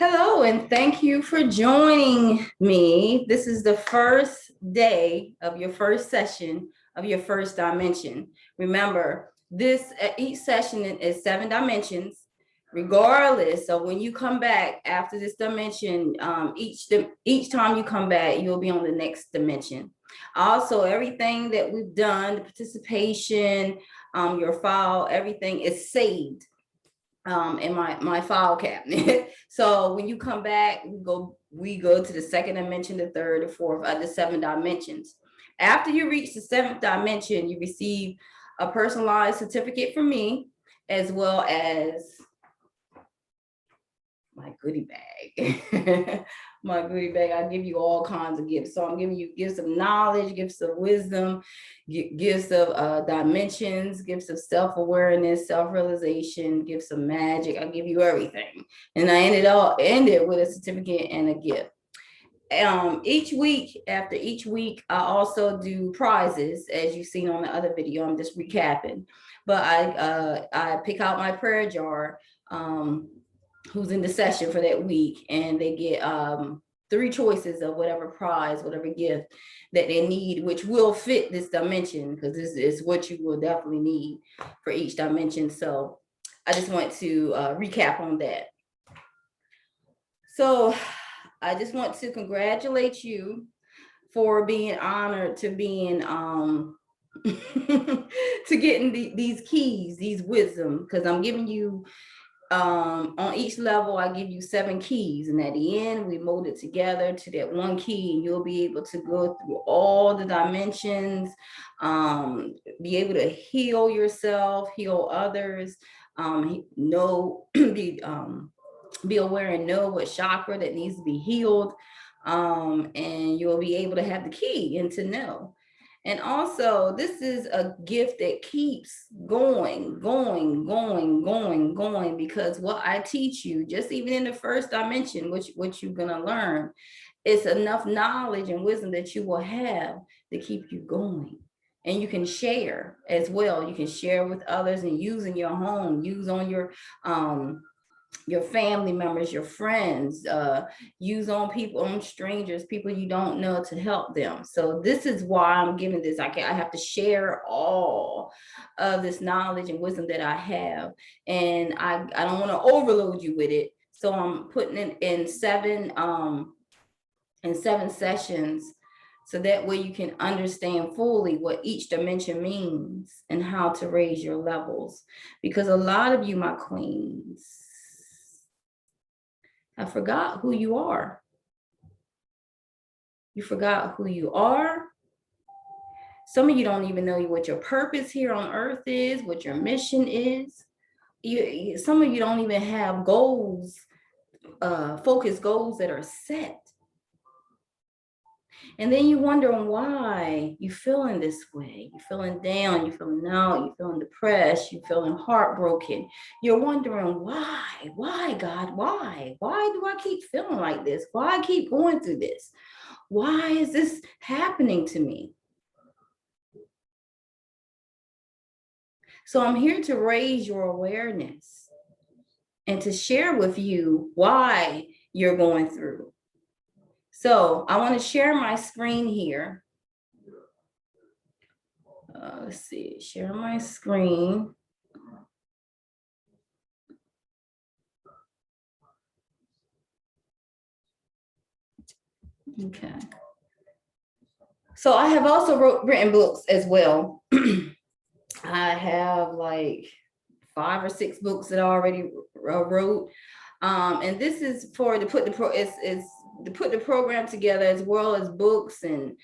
Hello, and thank you for joining me. This is the first day of your first session of your first dimension. Remember, each session is 7 dimensions. Regardless of when you come back after this dimension, each time you come back, you'll be on the next dimension. Also, everything that we've done, the participation, your file, everything is saved in my file cabinet. So when you come back, we go to the second dimension, the third, the fourth, the 7 dimensions. After you reach the 7th dimension, you receive a personalized certificate from me, as well as my goodie bag. My goodie bag. I give you all kinds of gifts. So I'm giving you gifts of knowledge, gifts of wisdom, gifts of dimensions, gifts of self-awareness, self-realization, gifts of magic. I give you everything. And I ended with a certificate and a gift. Each week, after each week, I also do prizes, as you've seen on the other video. I'm just recapping. But I pick out my prayer jar, who's in the session for that week, and they get 3 choices of whatever prize, whatever gift that they need, which will fit this dimension, because this is what you will definitely need for each dimension. So I just want to recap on that. So I just want to congratulate you for being honored to being to getting these keys, these wisdom, because I'm giving you on each level, I give you 7 keys, and at the end, we mold it together to that one key, and you'll be able to go through all the dimensions, be able to heal yourself, heal others, be aware and know what chakra that needs to be healed, and you'll be able to have the key and to know. And also, this is a gift that keeps going, because what I teach you, just even in the first dimension, what you're gonna learn, it's enough knowledge and wisdom that you will have to keep you going. And you can share as well. You can share with others and use in your home, use on your family members, your friends, use on people, on strangers, people you don't know, to help them. So this is why I'm giving this. I have to share all of this knowledge and wisdom that I have, and I don't want to overload you with it. So I'm putting it in 7 sessions, so that way you can understand fully what each dimension means and how to raise your levels. Because a lot of you, my queens, I forgot who you are. You forgot who you are. Some of you don't even know what your purpose here on earth is, what your mission is. Some of you don't even have goals, focused goals that are set. And then you wondering why you feeling this way. You're feeling down, you're feeling out, you're feeling depressed, you're feeling heartbroken. You're wondering why, God, why? Why do I keep feeling like this? Why I keep going through this? Why is this happening to me? So I'm here to raise your awareness and to share with you why you're going through. So I want to share my screen here. Let's see, share my screen. Okay. So I have also written books as well. I have like 5 or 6 books that I already wrote. And this is for to put the program together, as well as books, and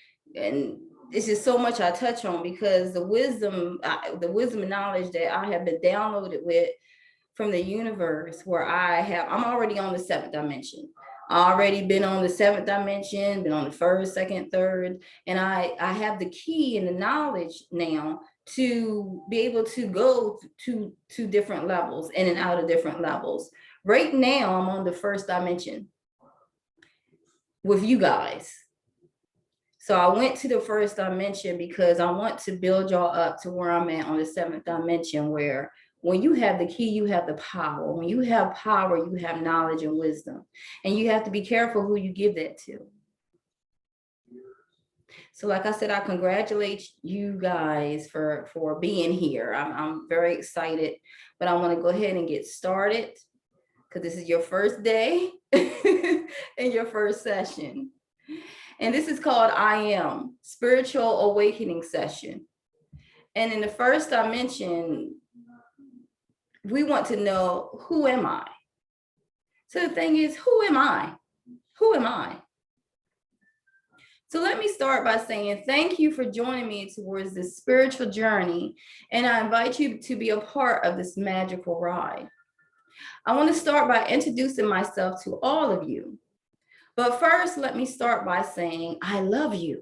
it's just so much I touch on, because the wisdom and knowledge that I have been downloaded with from the universe, where I'm already on the 7th dimension. I already been on the 7th dimension, been on the 1st, 2nd, 3rd, and I have the key and the knowledge now to be able to go to different levels, in and out of different levels. Right now, I'm on the 1st dimension with you guys. So I went to the 1st dimension because I want to build y'all up to where I'm at on the 7th dimension, where When you have the key, you have the power. When you have power, you have knowledge and wisdom. And you have to be careful who you give that to. So like I said, I congratulate you guys for being here. I'm very excited, but I want to go ahead and get started because this is your first day and your first session. And this is called I Am, Spiritual Awakening Session. And in the first dimension, we want to know, who am I? So the thing is, who am I? Who am I? So let me start by saying thank you for joining me towards this spiritual journey, and I invite you to be a part of this magical ride. I want to start by introducing myself to all of you. But first, let me start by saying I love you.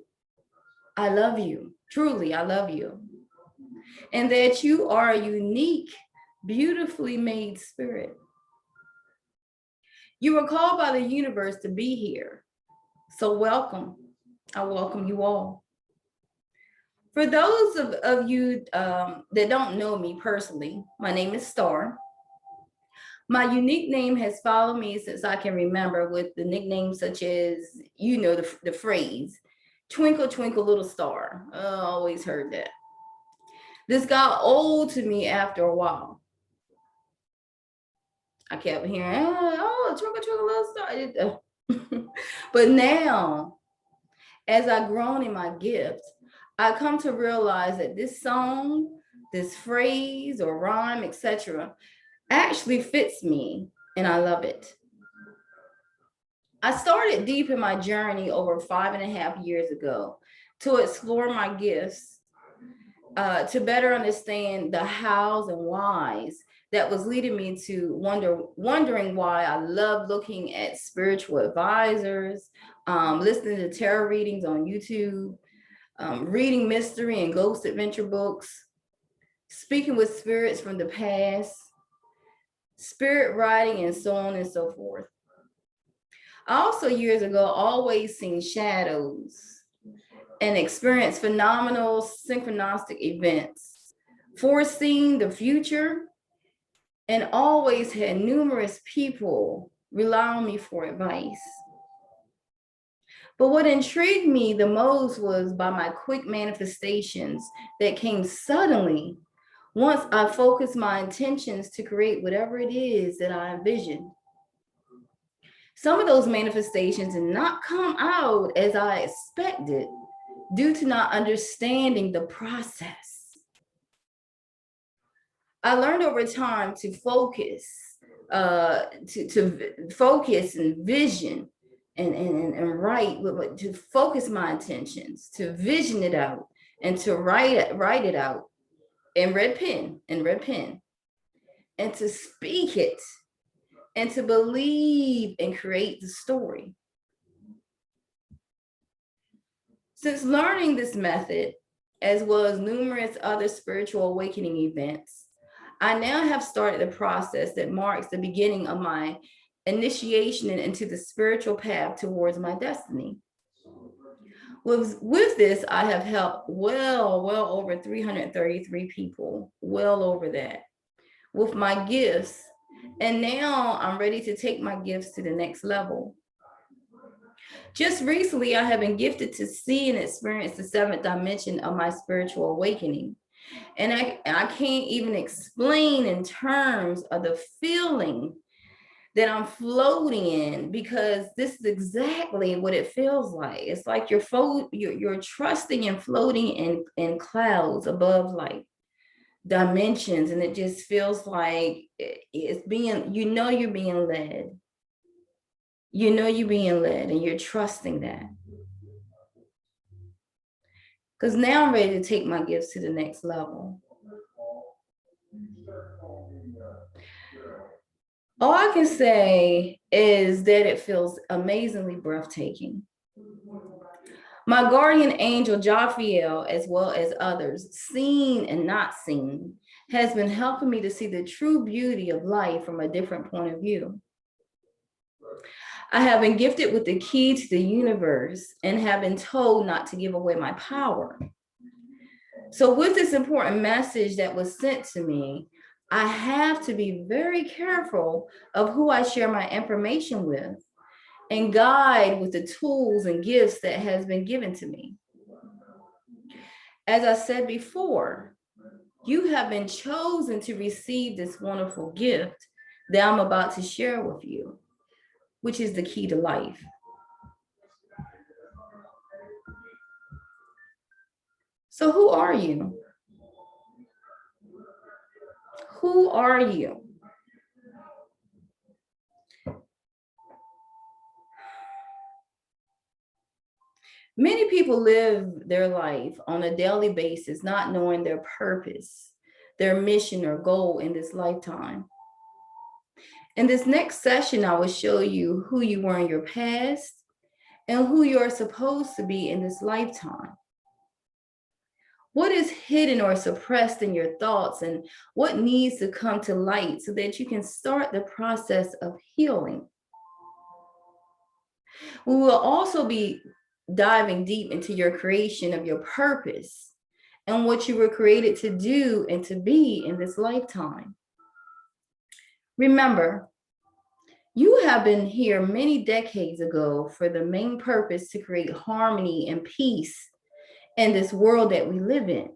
I love you. Truly, I love you. And that you are a unique, beautifully made spirit. You were called by the universe to be here. So welcome. I welcome you all. For those of you that don't know me personally, my name is Star. My unique name has followed me since I can remember, with the nicknames such as, you know, the phrase, twinkle, twinkle, little star. I always heard that. This got old to me after a while. I kept hearing, oh, twinkle, twinkle, little star. But now, as I've grown in my gift, I come to realize that this song, this phrase or rhyme, etc., actually fits me, and I love it. I started deep in my journey over 5.5 years ago to explore my gifts, to better understand the hows and whys that was leading me to wondering why I love looking at spiritual advisors, listening to tarot readings on YouTube, reading mystery and ghost adventure books, speaking with spirits from the past, spirit writing, and so on and so forth. I also years ago always seen shadows and experienced phenomenal synchronistic events, foreseeing the future, and always had numerous people rely on me for advice. But what intrigued me the most was by my quick manifestations that came suddenly once I focused my intentions to create whatever it is that I envisioned. Some of those manifestations did not come out as I expected due to not understanding the process. I learned over time to focus, to focus and vision and write, to focus my intentions, to vision it out, and to write it out in red pen, and to speak it, and to believe and create the story. Since learning this method, as well as numerous other spiritual awakening events, I now have started a process that marks the beginning of my initiation into the spiritual path towards my destiny. With this, I have helped well over 333 people, well over that, with my gifts. And now I'm ready to take my gifts to the next level. Just recently, I have been gifted to see and experience the 7th dimension of my spiritual awakening. And I can't even explain in terms of the feeling that I'm floating in, because this is exactly what it feels like. It's like you're trusting and floating in clouds above like dimensions, and it just feels like it's being, you're being led. You're being led, and you're trusting that. Because now I'm ready to take my gifts to the next level. All I can say is that it feels amazingly breathtaking. My guardian angel, Jophiel, as well as others, seen and not seen, has been helping me to see the true beauty of life from a different point of view. I have been gifted with the key to the universe and have been told not to give away my power. So with this important message that was sent to me, I have to be very careful of who I share my information with and guide with the tools and gifts that has been given to me. As I said before, you have been chosen to receive this wonderful gift that I'm about to share with you, which is the key to life. So who are you? Who are you? Many people live their life on a daily basis, not knowing their purpose, their mission or goal in this lifetime. In this next session, I will show you who you were in your past and who you are supposed to be in this lifetime. What is hidden or suppressed in your thoughts and what needs to come to light so that you can start the process of healing. We will also be diving deep into your creation of your purpose and what you were created to do and to be in this lifetime. Remember, you have been here many decades ago for the main purpose to create harmony and peace in this world that we live in.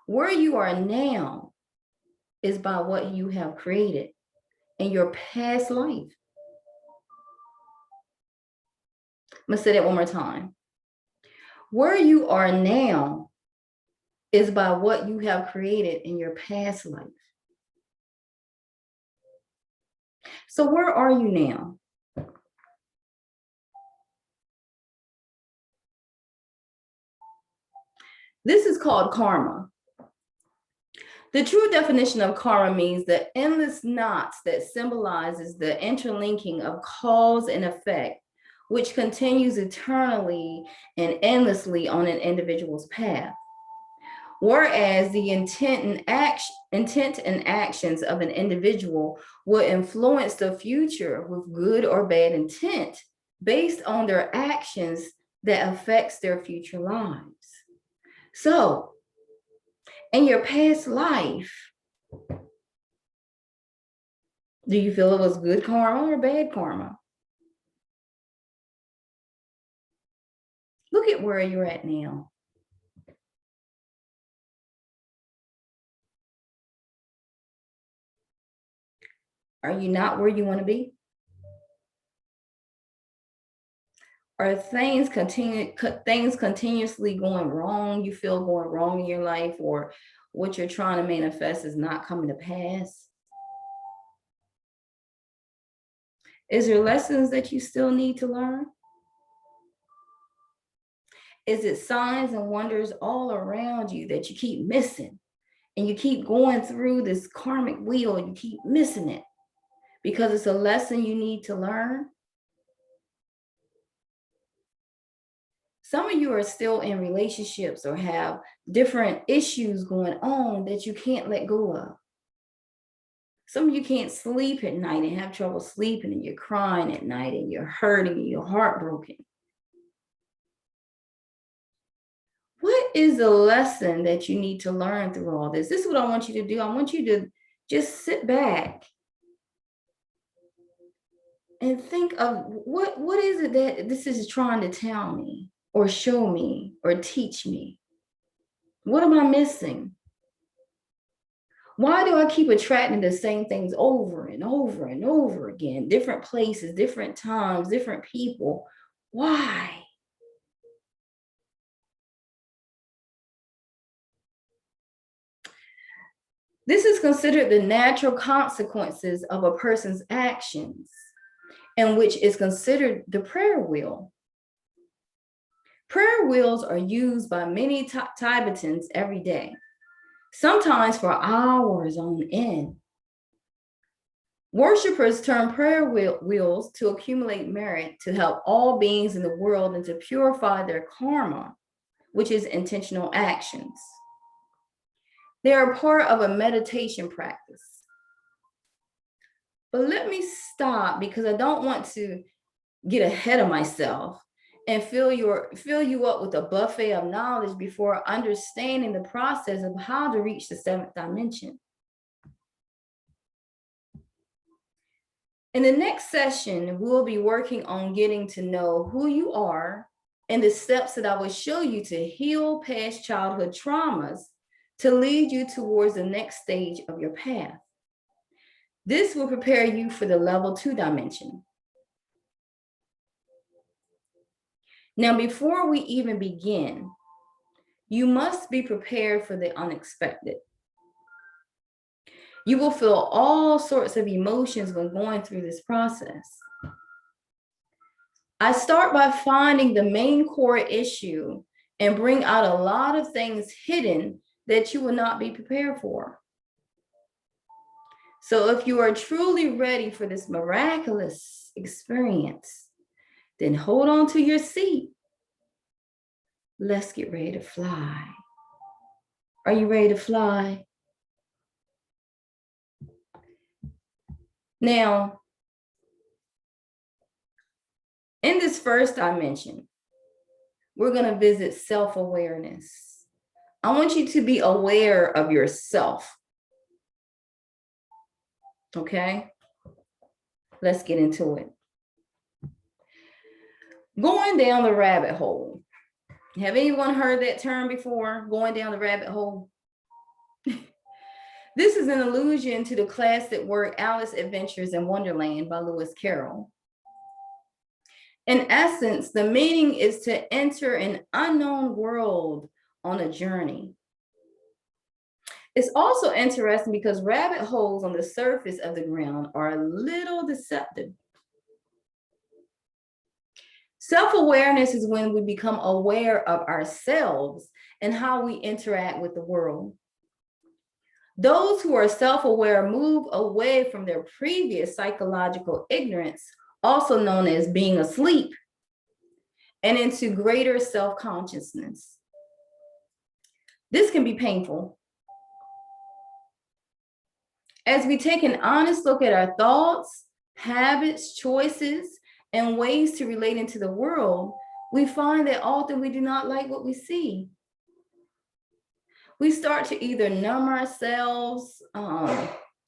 Where you are now is by what you have created in your past life. I'm gonna say that one more time. Where you are now is by what you have created in your past life. So where are you now? This is called karma. The true definition of karma means the endless knots that symbolizes the interlinking of cause and effect, which continues eternally and endlessly on an individual's path. Whereas the intent and actions of an individual will influence the future with good or bad intent based on their actions that affects their future lives. So, in your past life, do you feel it was good karma or bad karma? Look at where you're at now. Are you not where you want to be? Are things continuously going wrong? You feel going wrong in your life, or what you're trying to manifest is not coming to pass? Is there lessons that you still need to learn? Is it signs and wonders all around you that you keep missing? And you keep going through this karmic wheel and you keep missing it because it's a lesson you need to learn? Some of you are still in relationships or have different issues going on that you can't let go of. Some of you can't sleep at night and have trouble sleeping, and you're crying at night and you're hurting and you're heartbroken. What is the lesson that you need to learn through all this? This is what I want you to do. I want you to just sit back and think of what is it that this is trying to tell me or show me or teach me? What am I missing? Why do I keep attracting the same things over and over and over again? Different places, different times, different people. Why? This is considered the natural consequences of a person's actions, and which is considered the prayer wheel. Prayer wheels are used by many Tibetans every day, sometimes for hours on end. Worshippers turn prayer wheels to accumulate merit to help all beings in the world and to purify their karma, which is intentional actions. They are part of a meditation practice. But let me stop because I don't want to get ahead of myself and fill you up with a buffet of knowledge before understanding the process of how to reach the seventh dimension. In the next session, we'll be working on getting to know who you are and the steps that I will show you to heal past childhood traumas to lead you towards the next stage of your path. This will prepare you for the level 2 dimension. Now, before we even begin, you must be prepared for the unexpected. You will feel all sorts of emotions when going through this process. I start by finding the main core issue and bring out a lot of things hidden that you will not be prepared for. So if you are truly ready for this miraculous experience, then hold on to your seat. Let's get ready to fly. Are you ready to fly? Now, in this first dimension, we're going to visit self-awareness. I want you to be aware of yourself. Okay? Let's get into it. Going down the rabbit hole. Have anyone heard that term before? Going down the rabbit hole? This is an allusion to the classic work Alice Adventures in Wonderland by Lewis Carroll. In essence, the meaning is to enter an unknown world on a journey. It's also interesting because rabbit holes on the surface of the ground are a little deceptive. Self-awareness is when we become aware of ourselves and how we interact with the world. Those who are self-aware move away from their previous psychological ignorance, also known as being asleep, and into greater self-consciousness. This can be painful. As we take an honest look at our thoughts, habits, choices, and ways to relate into the world, we find that often we do not like what we see. We start to either numb ourselves.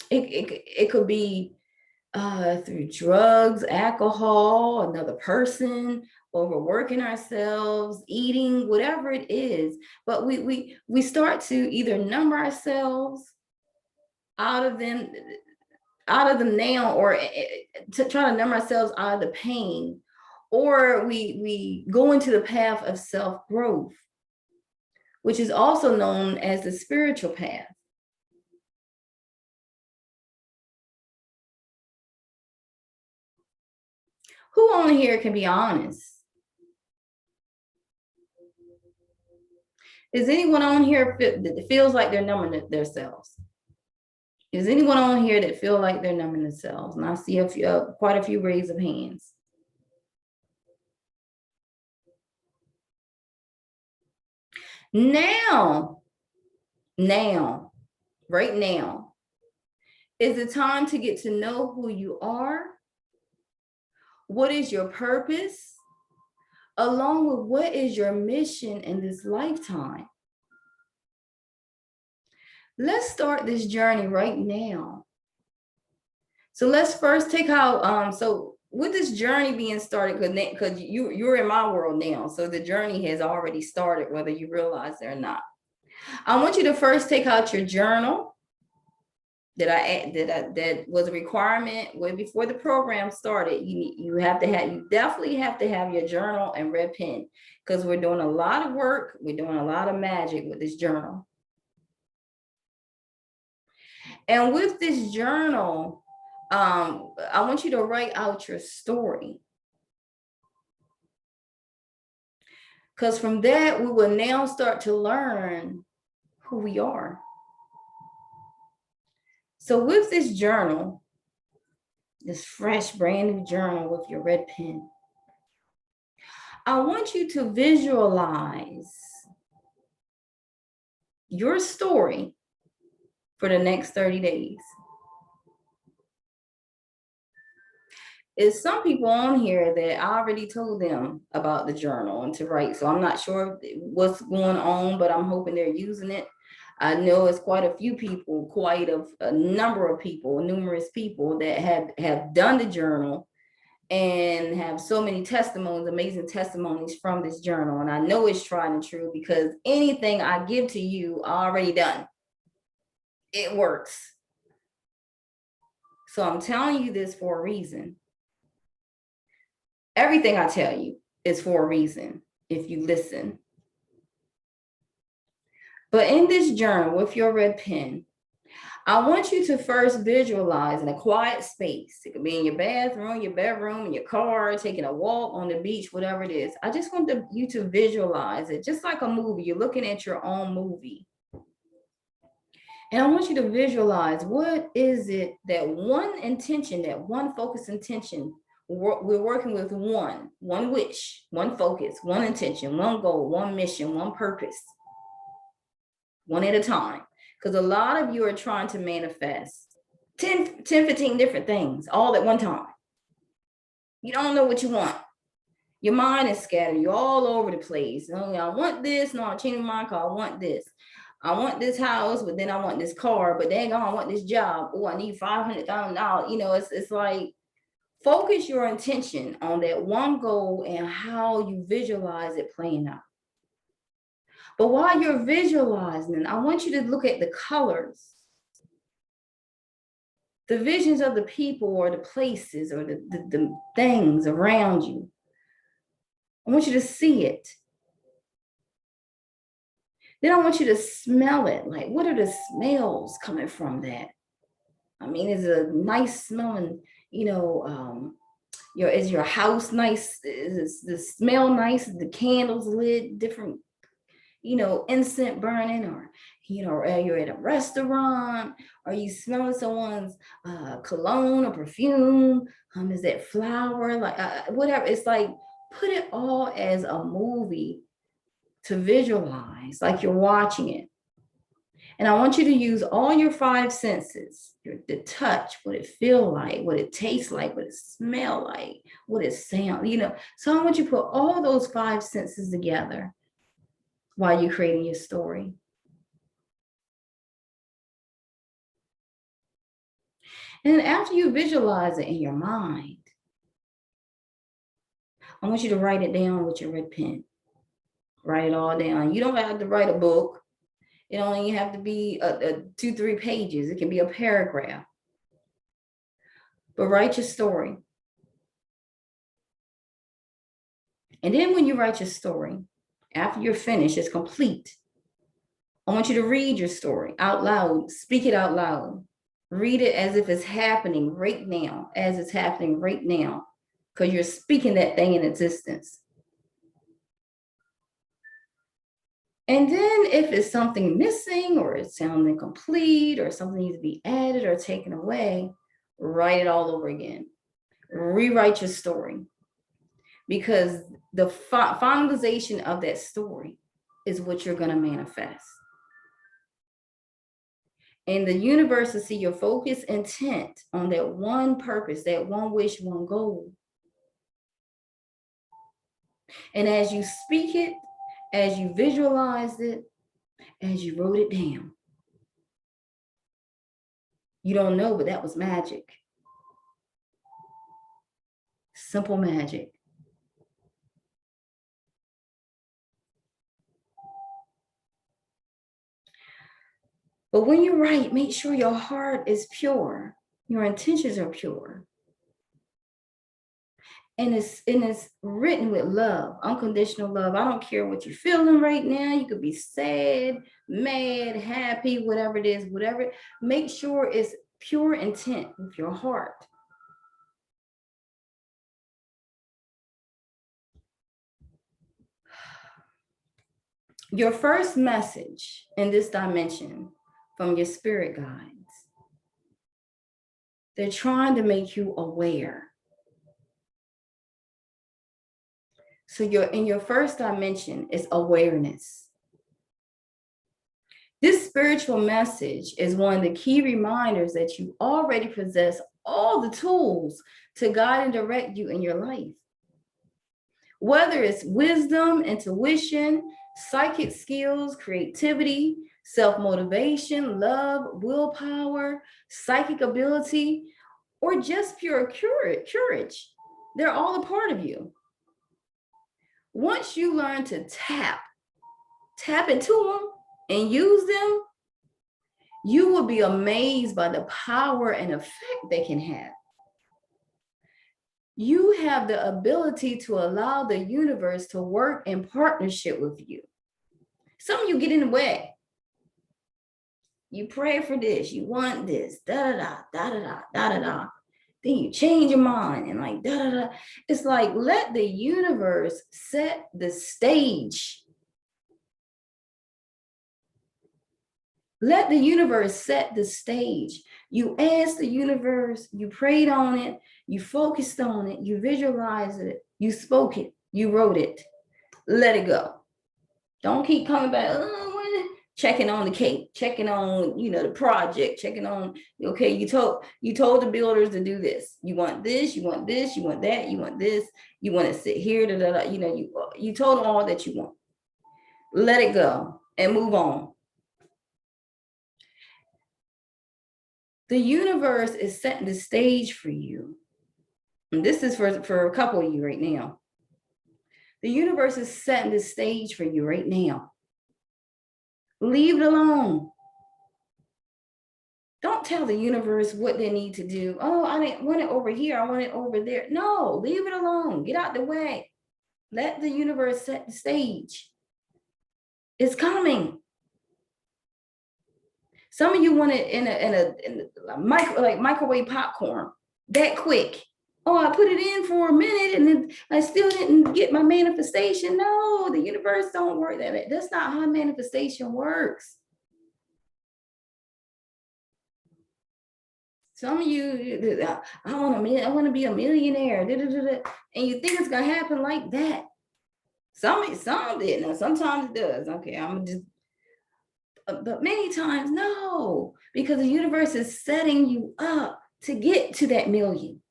It could be through drugs, alcohol, another person, overworking ourselves, eating, whatever it is. But we start to either numb ourselves out of them now, or to try to numb ourselves out of the pain, or we go into the path of self-growth, which is also known as the spiritual path. Who on here can be honest? Is anyone on here that feels like they're numbing themselves? Is anyone on here that feel like they're numbing themselves? And I see quite a few raise of hands. Now, right now, is the time to get to know who you are. What is your purpose? Along with what is your mission in this lifetime? Let's start this journey right now. So let's first take out, so with this journey being started, because you're in my world now, so the journey has already started, whether you realize it or not. I want you to first take out your journal that was a requirement way before the program started. You definitely have to have your journal and red pen, because we're doing a lot of work. We're doing a lot of magic with this journal. And with this journal, I want you to write out your story. Because from that, we will now start to learn who we are. So with this journal, this fresh, brand new journal with your red pen, I want you to visualize your story for the next 30 days. There's some people on here that I already told them about the journal and to write, so I'm not sure what's going on, but I'm hoping they're using it. I know it's quite a few people, quite a number of people, numerous people that have done the journal and have so many testimonies, amazing testimonies from this journal. And I know it's tried and true because anything I give to you already done. It works. So I'm telling you this for a reason. Everything I tell you is for a reason if you listen. But in this journal with your red pen, I want you to first visualize in a quiet space. It could be in your bathroom, your bedroom, in your car, taking a walk on the beach, whatever it is. I just want you to visualize it, just like a movie. You're looking at your own movie. And I want you to visualize, what is it, that one intention, that one focus intention. We're working with one wish, one focus, one intention, one goal, one mission, one purpose, one at a time. Because a lot of you are trying to manifest 10, 15 different things all at one time. You don't know what you want. Your mind is scattered. You're all over the place. Oh, I want this. No, I'm changing my car. I want this. I want this house, but then I want this car. But then I want this job. Oh, I need $500,000. You know, it's like, focus your intention on that one goal and how you visualize it playing out. But while you're visualizing, I want you to look at the colors, the visions of the people or the places or the things around you. I want you to see it. Then I want you to smell it. Like, what are the smells coming from that? I mean, is it a nice smelling, you know, is your house nice? Is the smell nice? The candles lit, different, you know, incense burning, or, you know, are you at a restaurant? Are you smelling someone's cologne or perfume? Is that flower? Like whatever. It's like, put it all as a movie to visualize, like you're watching it. And I want you to use all your 5 senses, the touch, what it feel like, what it tastes like, what it smell like, what it sound, you know. So I want you to put all those 5 senses together while you're creating your story. And then after you visualize it in your mind, I want you to write it down with your red pen. Write it all down. You don't have to write a book. It only have to be 2-3 pages. It can be a paragraph. But write your story. And then when you write your story, after you're finished, it's complete, I want you to read your story out loud. Speak it out loud. Read it as if it's happening right now, as it's happening right now, because you're speaking that thing in existence. And then if it's something missing or it sounds incomplete or something needs to be added or taken away, write it all over again. Rewrite your story, because the finalization of that story is what you're going to manifest. And the universe will see your focus, intent on that one purpose, that one wish, one goal. And as you speak it, as you visualized it, as you wrote it down, you don't know, but that was magic. Simple magic. But when you write, make sure your heart is pure. Your intentions are pure. And it's written with love, unconditional love. I don't care what you're feeling right now. You could be sad, mad, happy, whatever it is, whatever. Make sure it's pure intent with your heart. Your first message in this dimension from your spirit guides, they're trying to make you aware. So in your first dimension is awareness. This spiritual message is one of the key reminders that you already possess all the tools to guide and direct you in your life. Whether it's wisdom, intuition, psychic skills, creativity, self-motivation, love, willpower, psychic ability, or just pure courage. They're all a part of you. Once you learn to tap into them and use them, you will be amazed by the power and effect they can have. You have the ability to allow the universe to work in partnership with you. Some of you get in the way. You pray for this, you want this, da-da-da. Then you change your mind and like, da-da-da. It's like, let the universe set the stage. Let the universe set the stage. You asked the universe, you prayed on it, you focused on it, you visualized it, you spoke it, you wrote it. Let it go. Don't keep coming back, checking on the cake, checking on, the project, checking on, okay, you told the builders to do this. You want this, you want this, you want that, you want this, you want to sit here, you told them all that you want. Let it go and move on. The universe is setting the stage for you. And this is for a couple of you right now. The universe is setting the stage for you right now. Leave it alone. Don't tell the universe what they need to do. Oh, I didn't want it over here. I want it over there. No, leave it alone. Get out the way. Let the universe set the stage. It's coming. Some of you want it in a microwave popcorn that quick. Oh, I put it in for a minute and then I still didn't get my manifestation. No, the universe don't work that way. That's not how manifestation works. Some of you, I want to be a millionaire, and you think it's gonna happen like that. Some did. Now sometimes it does. Okay, I'm just. But many times, no, because the universe is setting you up to get to that million.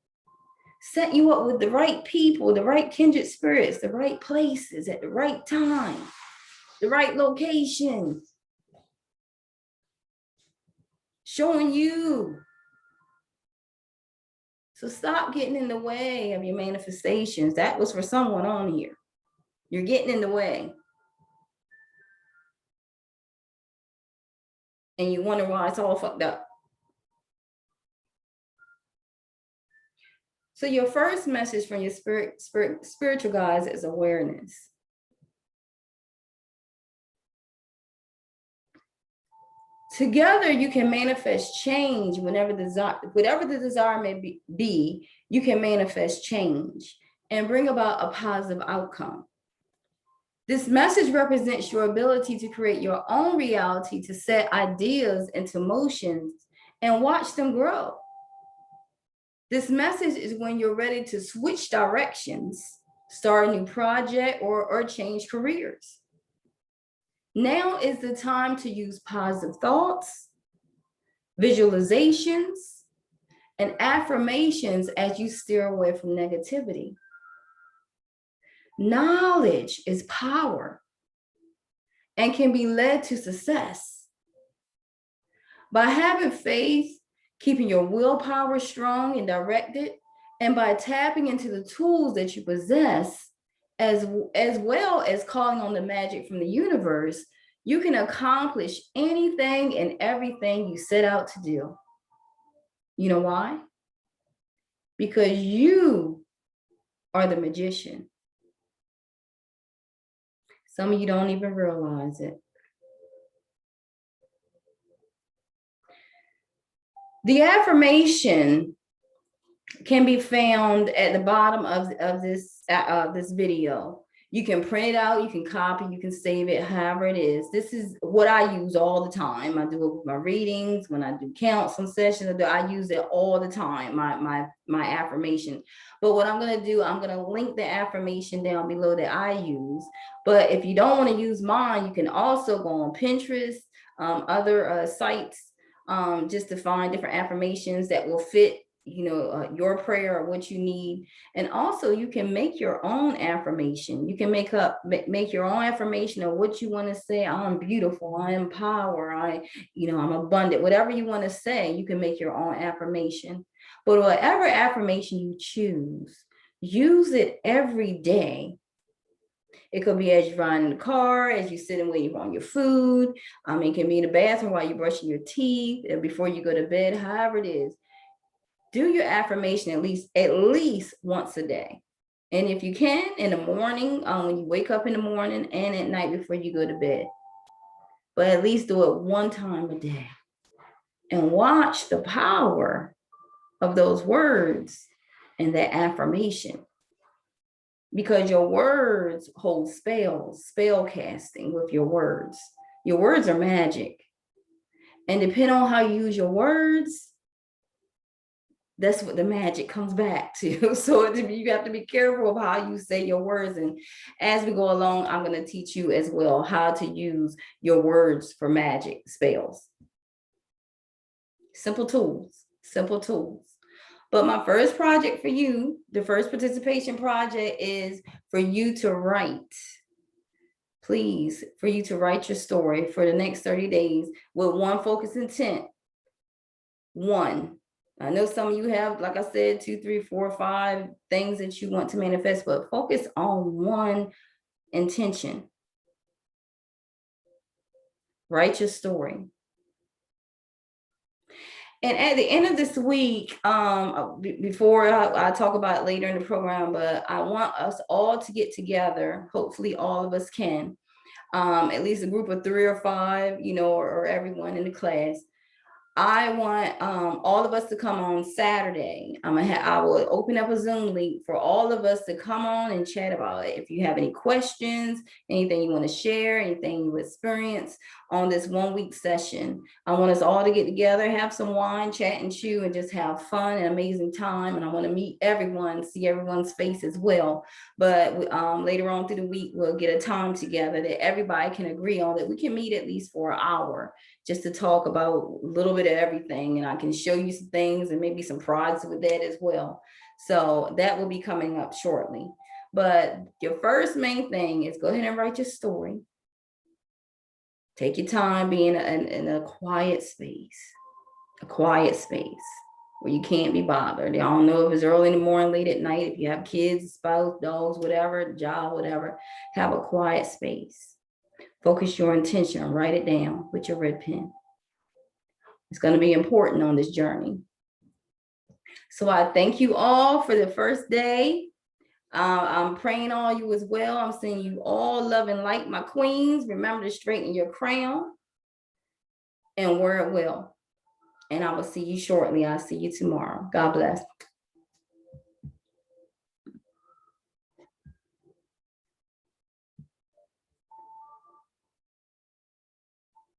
Set you up with the right people, the right kindred spirits, the right places at the right time, the right locations, showing you. So stop getting in the way of your manifestations. That was for someone on here. You're getting in the way. And you wonder why it's all fucked up. So your first message from your spiritual guides is awareness. Together, you can manifest change whatever the desire may be, you can manifest change and bring about a positive outcome. This message represents your ability to create your own reality, to set ideas into motion and watch them grow. This message is when you're ready to switch directions, start a new project, or change careers. Now is the time to use positive thoughts, visualizations, and affirmations as you steer away from negativity. Knowledge is power and can be led to success. By having faith, keeping your willpower strong and directed, and by tapping into the tools that you possess, as well as calling on the magic from the universe, you can accomplish anything and everything you set out to do. You know why? Because you are the magician. Some of you don't even realize it. The affirmation can be found at the bottom of this video. You can print it out, you can copy, you can save it, however it is. This is what I use all the time. I do it with my readings, when I do counseling sessions, I use it all the time, my affirmation. But what I'm gonna do, I'm gonna link the affirmation down below that I use. But if you don't wanna use mine, you can also go on Pinterest, other sites, just to find different affirmations that will fit your prayer or what you need. And also you can make your own affirmation. You can make your own affirmation of what you want to say. I'm beautiful, I am power, I'm abundant. Whatever you want to say, you can make your own affirmation. But whatever affirmation you choose, use it every day. It could be as you ride in the car, as you sit and wait on your food. It can be in the bathroom while you're brushing your teeth, before you go to bed, however it is. Do your affirmation at least once a day. And if you can, in the morning, when you wake up in the morning, and at night before you go to bed. But at least do it one time a day. And watch the power of those words and that affirmation. Because your words hold spell casting with your words. Your words are magic. And depending on how you use your words, that's what the magic comes back to. So you have to be careful of how you say your words. And as we go along, I'm going to teach you as well how to use your words for magic spells. Simple tools. But my first project for you, the first participation project, is for you to write. Please, for you to write your story for the next 30 days with one focus intent. One. I know some of you have, like I said, 2, 3, 4, 5 things that you want to manifest, but focus on one intention. Write your story. And at the end of this week, before I talk about it later in the program, but I want us all to get together. Hopefully all of us can, at least a group of 3 or 5, or everyone in the class. I want all of us to come on Saturday. I will open up a Zoom link for all of us to come on and chat about it. If you have any questions, anything you want to share, anything you experience on this 1-week session, I want us all to get together, have some wine, chat and chew, and just have fun and amazing time. And I want to meet everyone, see everyone's face as well. But later on through the week, we'll get a time together that everybody can agree on, that we can meet at least for an hour, just to talk about a little bit of everything. And I can show you some things and maybe some prizes with that as well. So that will be coming up shortly. But your first main thing is go ahead and write your story. Take your time, being in a quiet space where you can't be bothered. I don't know if it's early in the morning, late at night, if you have kids, spouse, dogs, whatever, job, whatever, have a quiet space. Focus your intention, write it down with your red pen. It's going to be important on this journey. So I thank you all for the first day. I'm praying all you as well. I'm sending you all love and light, my queens. Remember to straighten your crown and wear it well. And I will see you shortly. I'll see you tomorrow. God bless.